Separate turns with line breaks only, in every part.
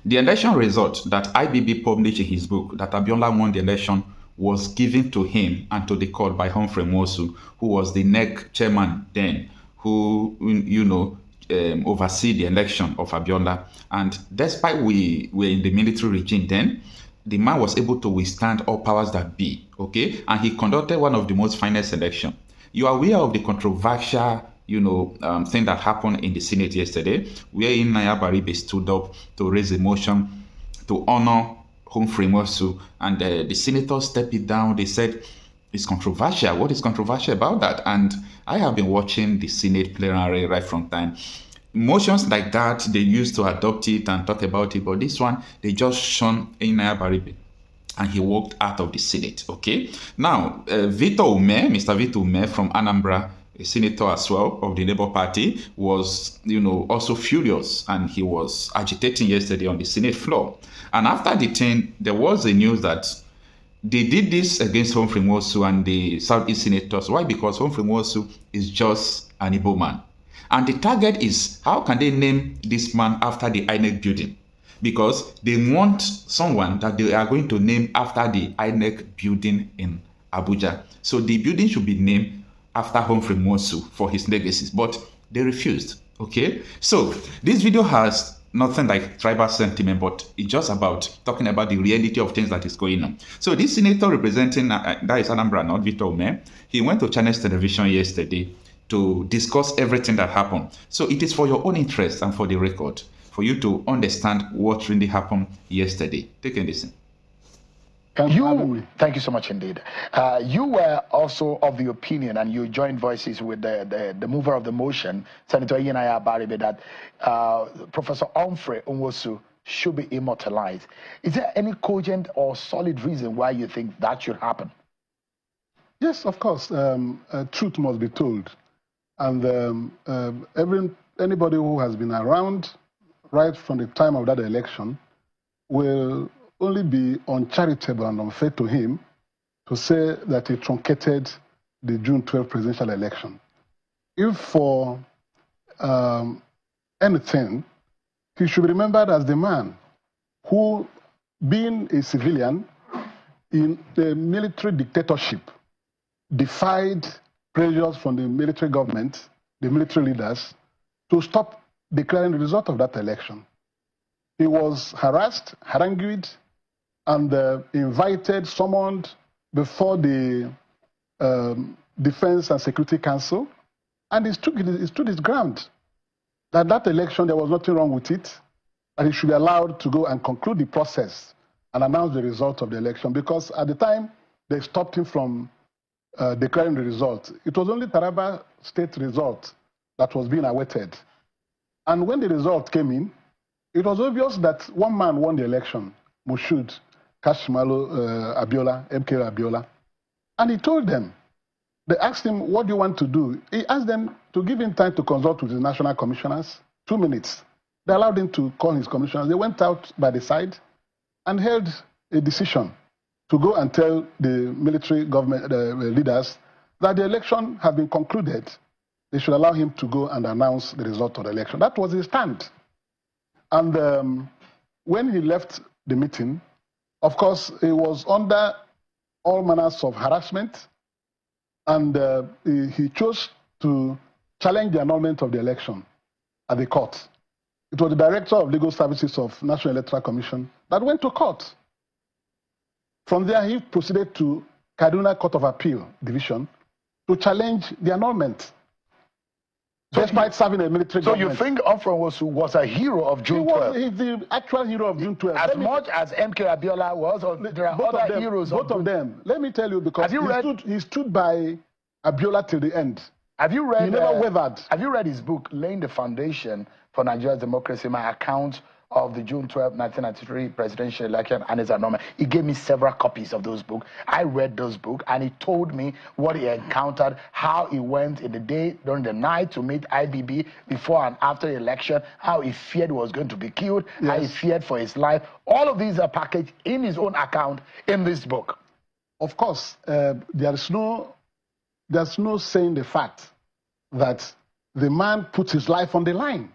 The election result that IBB published in his book that Abiola won the election was given to him and to the court by Humphrey Wosu, who was the NEC chairman then, who, oversee the election of Abiola. And despite we were in the military regime then, the man was able to withstand all powers that be, okay? And he conducted one of the most finest elections. You are aware of the controversial thing that happened in the Senate yesterday, wherein Naya Baribe stood up to raise a motion to honor Humphrey Wosu, and the senators stepped it down. They said it's controversial. What is controversial about that? And I have been watching the Senate plenary right from time. Motions like that, they used to adopt it and talk about it, but this one, they just shun Naya Baribe, and he walked out of the Senate, okay? Now, Mr. Vito Umeh from Anambra, a senator as well of the Labour Party, was, also furious, and he was agitating yesterday on the Senate floor. And after the thing, there was a news that they did this against Humphrey Wosu and the Southeast senators. Why? Because Humphrey Wosu is just an Igbo man. And the target is, how can they name this man after the INEC building? Because they want someone that they are going to name after the INEC building in Abuja. So the building should be named after Humphrey Wosu for his legacies, but they refused, okay? So this video has nothing like tribal sentiment, but it's just about talking about the reality of things that is going on. So this senator representing, that is Anambra, not Vito Umeh, he went to Channels Television yesterday to discuss everything that happened. So it is for your own interest and for the record, for you to understand what really happened yesterday. Take a listen.
Thank you so much indeed. You were also of the opinion, and you joined voices with the mover of the motion, Senator Naya Baribe, that Professor Humphrey Wosu should be immortalized. Is there any cogent or solid reason why you think that should happen?
Yes, of course. Truth must be told. And anybody who has been around right from the time of that election will only be uncharitable and unfair to him to say that he truncated the June 12 presidential election. If for anything, he should be remembered as the man who, being a civilian in the military dictatorship, defied pressures from the military government, the military leaders, to stop declaring the result of that election. He was harassed, harangued, and invited, summoned before the Defense and Security Council, and he stood his ground that that election, there was nothing wrong with it, and he should be allowed to go and conclude the process and announce the result of the election, because at the time they stopped him from declaring the result. It was only Taraba State result that was being awaited. And when the result came in, it was obvious that one man won the election, Moshood Kashimalo Abiola, MK Abiola. And he told them, they asked him, what do you want to do? He asked them to give him time to consult with the national commissioners, 2 minutes. They allowed him to call his commissioners. They went out by the side and held a decision to go and tell the military government leaders that the election had been concluded. They should allow him to go and announce the result of the election. That was his stand. And when he left the meeting, of course, he was under all manners of harassment, and he chose to challenge the annulment of the election at the court. It was the Director of Legal Services of National Electoral Commission that went to court. From there, he proceeded to Kaduna Court of Appeal Division to challenge the annulment, despite serving a military government.
So you think Humphrey Wosu was a hero of June 12?
He's the actual hero of June 12.
As much as MK Abiola was, or there are other heroes
both of them. Let me tell you, because he stood by Abiola till the end.
Have you read?
He never wavered.
Have you read his book, Laying the Foundation for Nigeria's Democracy, my account of the June 12, 1993 presidential election and its annulment? He gave me several copies of those books. I read those books, and he told me what he encountered, how he went in the day, during the night to meet IBB before and after the election, how he feared he was going to be killed, yes, how he feared for his life. All of these are packaged in his own account in this book.
Of course, there's no saying the fact that the man put his life on the line.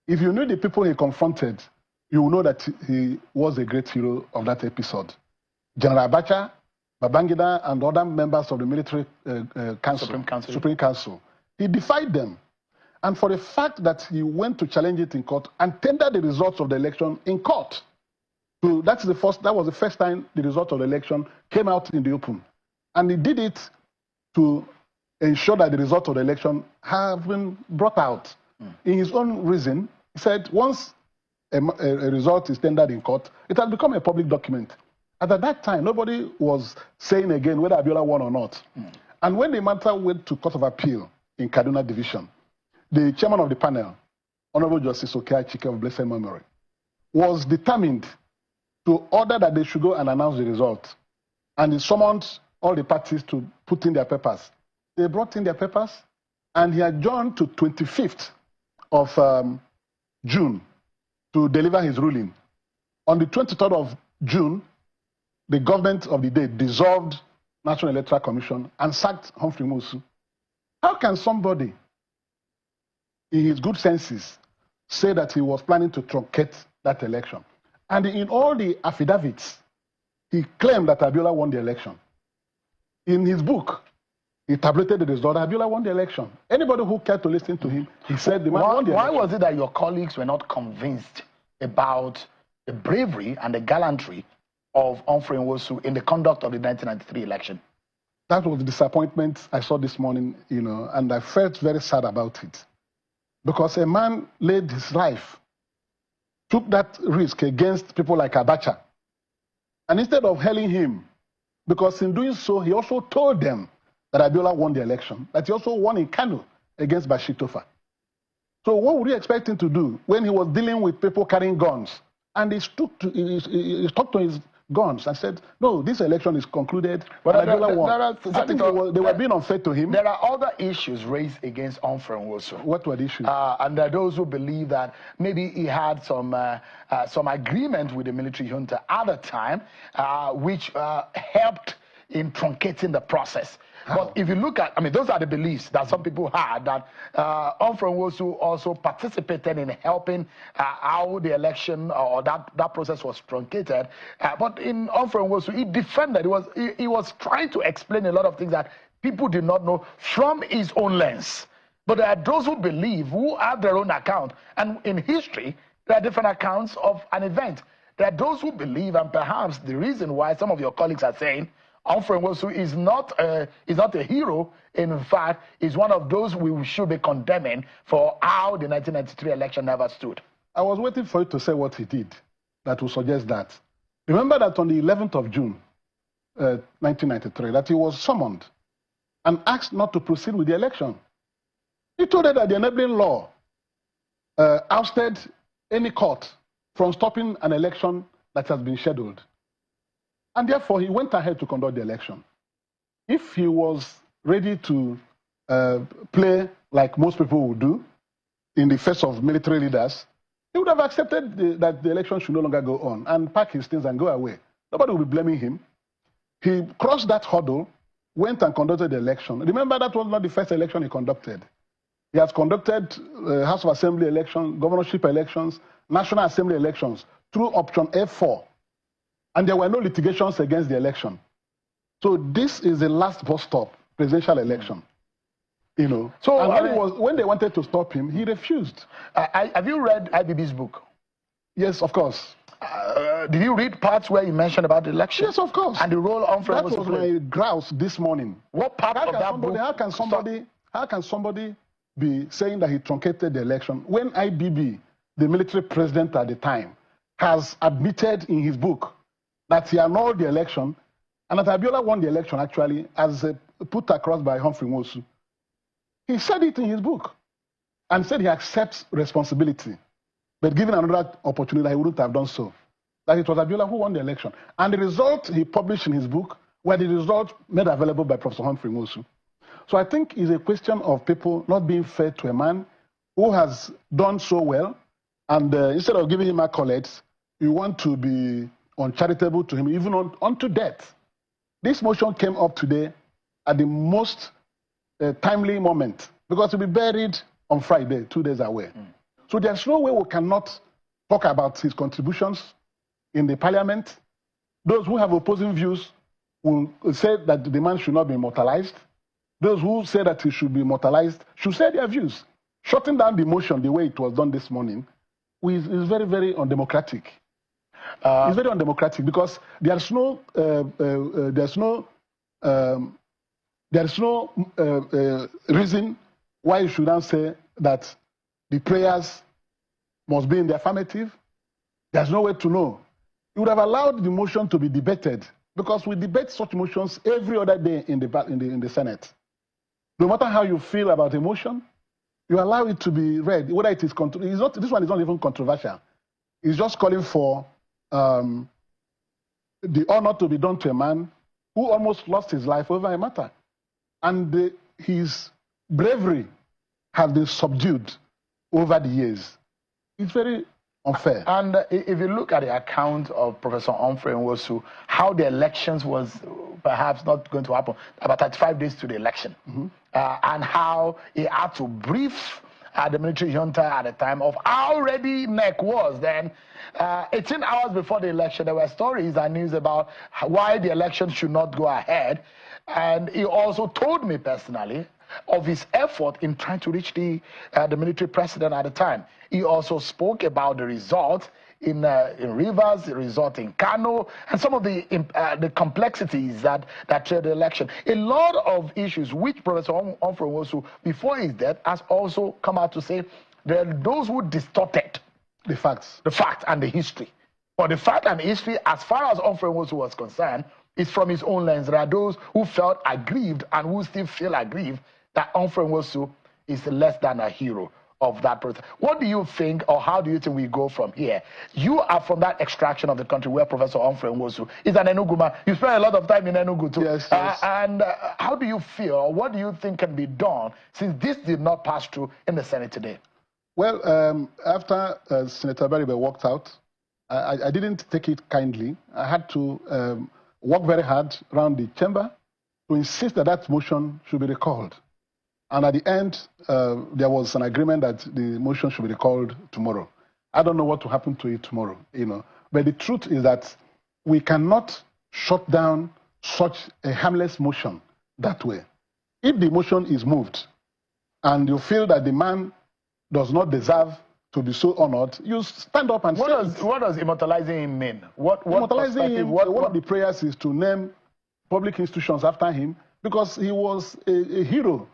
If you knew the people he confronted, you will know that he was a great hero of that episode. General Abacha, Babangida, and other members of the military Supreme Council, he defied them. And for the fact that he went to challenge it in court and tendered the results of the election in court. So that was the first time the result of the election came out in the open. And he did it to ensure that the result of the election have been brought out. In his own reason, he said once a result is tendered in court, it has become a public document. And at that time, nobody was saying again whether Abiola won or not. And when the matter went to Court of Appeal in Kaduna Division, the chairman of the panel, Honorable Justice Okai Chike of blessed memory, was determined to order that they should go and announce the result. And he summoned all the parties to put in their papers. They brought in their papers, and he adjourned to 25th of June to deliver his ruling. On the 23rd of June, the government of the day dissolved National Electoral Commission and sacked Humphrey Wosu. How can somebody in his good senses say that he was planning to truncate that election? And in all the affidavits, he claimed that Abiola won the election. In his book, he tabulated the result. Abiola won the election. Anybody who cared to listen to him, he said the man won the election.
Why was it that your colleagues were not convinced about the bravery and the gallantry of Humphrey Wosu in the conduct of the 1993 election?
That was the disappointment I saw this morning, and I felt very sad about it. Because a man laid his life, took that risk against people like Abacha. And instead of hailing him, because in doing so, he also told them that Abiola won the election, that he also won in Kanu against Bashir Tofa. So what would you expect him to do when he was dealing with people carrying guns? And he stuck to his guns and said, no, this election is concluded, and Abiola won. I think they were being unfair to him.
There are other issues raised against Humphrey Wosu.
What were the issues?
And there are those who believe that maybe he had some agreement with the military junta at the time, which helped in truncating the process. But if you look at, those are the beliefs that some people had, that Humphrey Wosu also participated in helping how the election or that process was truncated. But in Humphrey Wosu, he defended, he was trying to explain a lot of things that people did not know from his own lens. But there are those who believe, who have their own account. And in history, there are different accounts of an event. There are those who believe, and perhaps the reason why some of your colleagues are saying, Humphrey Wosu is not a hero. In fact, is one of those we should be condemning for how the 1993 election never stood.
I was waiting for you to say what he did that would suggest that. Remember that on the 11th of June, 1993, that he was summoned and asked not to proceed with the election. He told her that the enabling law ousted any court from stopping an election that has been scheduled. And therefore, he went ahead to conduct the election. If he was ready to play like most people would do in the face of military leaders, he would have accepted that the election should no longer go on and pack his things and go away. Nobody will be blaming him. He crossed that hurdle, went and conducted the election. Remember, that was not the first election he conducted. He has conducted House of Assembly elections, governorship elections, National Assembly elections through option F4. And there were no litigations against the election. So this is the last bus stop, presidential election. So and when they wanted to stop him, he refused.
Have you read IBB's book?
Yes, of course.
Did you read parts where he mentioned about the election?
Yes, of course.
And the role Humphrey
That was my grouse this morning.
What part of that book?
How can somebody be saying that he truncated the election when IBB, the military president at the time, has admitted in his book that he annulled the election, and that Abiola won the election, actually, as put across by Humphrey Wosu. He said it in his book, and said he accepts responsibility. But given another opportunity, he wouldn't have done so. That it was Abiola who won the election. And the results he published in his book were the results made available by Professor Humphrey Wosu. So I think it's a question of people not being fair to a man who has done so well, and instead of giving him accolades, you want to be uncharitable to him, even unto death. This motion came up today at the most timely moment, because he'll be buried on Friday, 2 days away. So there's no way we cannot talk about his contributions in the parliament. Those who have opposing views will say that the man should not be immortalized. Those who say that he should be immortalized should say their views. Shutting down the motion the way it was done this morning is very, very undemocratic. It's very undemocratic because there's no reason why you should not say that the prayers must be in the affirmative. There's no way to know. You would have allowed the motion to be debated because we debate such motions every other day in the Senate. No matter how you feel about a motion, you allow it to be read. Whether it is this one is not even controversial. It's just calling for the honor to be done to a man who almost lost his life over a matter, and his bravery has been subdued over the years. It's very unfair. And
if you look at the account of Professor Humphrey Nwosu, how the elections was perhaps not going to happen, about 35 days to the election, and how he had to brief the military junta at the time of how ready NEC was. Then 18 hours before the election, there were stories and news about why the election should not go ahead. And he also told me personally of his effort in trying to reach the military president at the time. He also spoke about the result in Rivers, the result in Kanu, and some of the complexities that trailed the election. A lot of issues which Professor Humphrey Wosu, before his death, has also come out to say there are those who distorted the facts and the history. But the fact and history, as far as Humphrey Wosu was concerned, is from his own lens. There are those who felt aggrieved and who still feel aggrieved that Humphrey Wosu is less than a hero of that process. What do you think, or how do you think we go from here? You are from that extraction of the country where Professor Humphrey Wosu is an Enugu man. You spend a lot of time in Enugu too.
Yes.
And how do you feel, or what do you think can be done since this did not pass through in the Senate today?
Well, after Senator Baribe walked out, I didn't take it kindly. I had to work very hard around the chamber to insist that that motion should be recalled. And at the end, there was an agreement that the motion should be recalled tomorrow. I don't know what will happen to it tomorrow, But the truth is that we cannot shut down such a harmless motion that way. If the motion is moved and you feel that the man does not deserve to be so honored, you stand up and say
what does immortalizing him mean?
Immortalizing him, one of the prayers is to name public institutions after him because he was a hero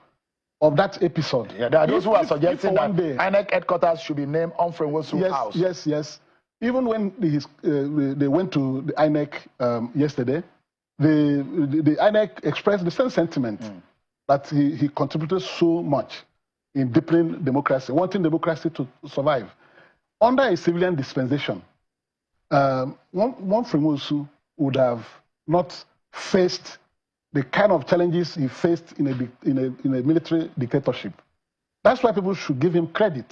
of that episode.
Yeah, there are those who are suggesting that INEC headquarters should be named Humphrey Wosu House.
Yes. Even when they went to the INEC yesterday, the INEC expressed the same sentiment that he contributed so much in deepening democracy, wanting democracy to survive. Under a civilian dispensation, Humphrey Wosu would have not faced the kind of challenges he faced in a military dictatorship. That's why people should give him credit.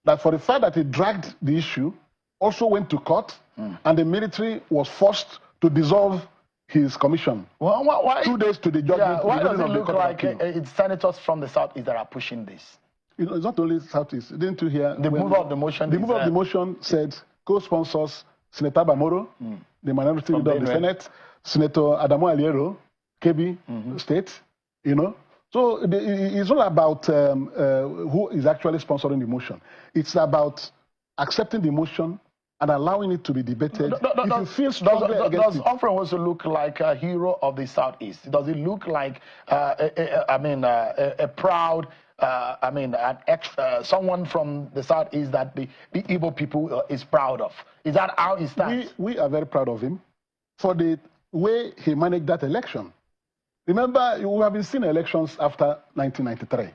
That for the fact that he dragged the issue, also went to court, and the military was forced to dissolve his commission.
Well, why,
2 days to the judgment.
Yeah, why does it look like it's senators from the Southeast that are pushing this?
It's not only Southeast. Didn't you hear?
The mover of the motion.
The mover of the motion said co-sponsors Senator Bamoro, the minority leader of the Senate, Senator Adamu Aliero, KB State, So it's all about who is actually sponsoring the motion. It's about accepting the motion and allowing it to be debated. If you feel strongly against it.
Does Humphrey also look like a hero of the Southeast? Does it look like, a proud, someone from the Southeast that the Igbo people is proud of? Is that how he stands?
We are very proud of him for the way he managed that election. Remember, we have been seeing elections after 1993.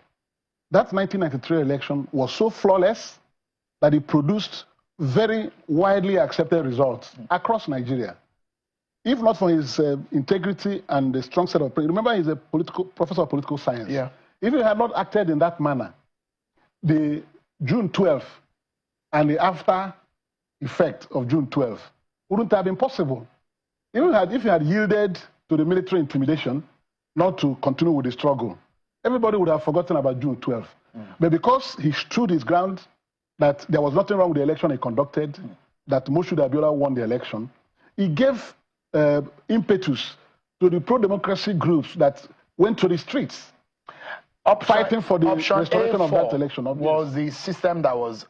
That 1993 election was so flawless that it produced very widely accepted results across Nigeria. If not for his integrity and the strong set of... Remember, he's a professor of political science.
Yeah.
If he had not acted in that manner, the June 12th and the after effect of June 12th wouldn't have been possible. Even if he had yielded to the military intimidation, not to continue with the struggle, everybody would have forgotten about June 12th. But because he stood his ground that there was nothing wrong with the election he conducted, that Moshood Abiola won the election. He gave impetus to the pro-democracy groups that went to the streets, fighting for the restoration of that election.
Was the system that was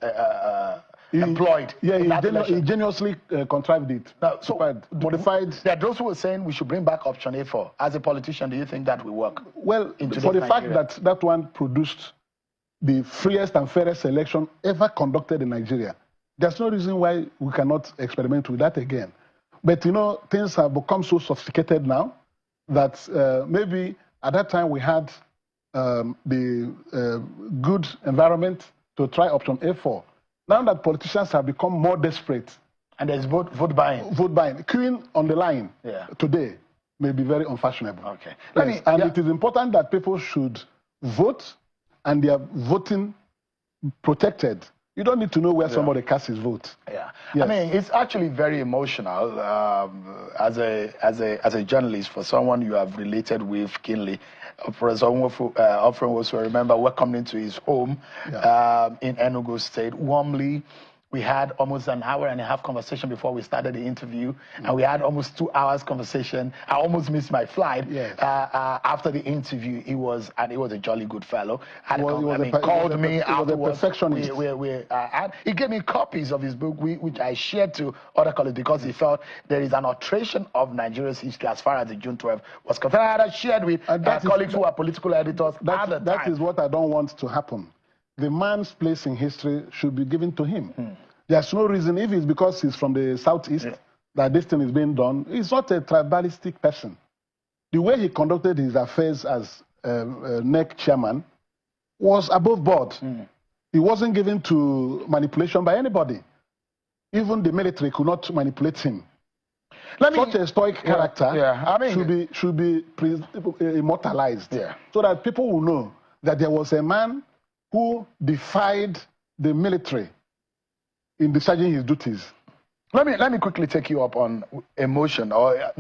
employed.
Yeah, he ingeniously contrived it.
Now, so
modified.
There are those who were saying we should bring back option A4. As a politician, do you think that will work?
Well, for the fact that that one produced the freest and fairest election ever conducted in Nigeria, there's no reason why we cannot experiment with that again. But you know, things have become so sophisticated now that maybe at that time we had the good environment to try option A4. Now that politicians have become more desperate,
and there's vote buying,
queuing on the line today may be very unfashionable.
Okay,
it is important that people should vote, and they are voting protected. You don't need to know where somebody casts his vote.
Yeah, yes. I mean, it's actually very emotional as a journalist, for someone you have related with keenly. Professor Wosu, I remember welcoming to his home in Enugu State warmly. We had almost an hour and a half conversation before we started the interview, and we had almost 2 hours conversation. I almost missed my flight after the interview. He was a jolly good fellow. Called me afterwards. He gave me copies of his book, which I shared to other colleagues because he felt there is an alteration of Nigeria's history as far as the June 12th was concerned. I had shared with colleagues who are political editors at the time.
That is what I don't want to happen. The man's place in history should be given to him. There's no reason, if it's because he's from the southeast, that this thing is being done. He's not a tribalistic person. The way he conducted his affairs as NEC chairman was above board. He wasn't given to manipulation by anybody. Even the military could not manipulate him. Such a stoic character should be immortalized so that people will know that there was a man who defied the military in discharging his duties.
Let me quickly take you up on emotion or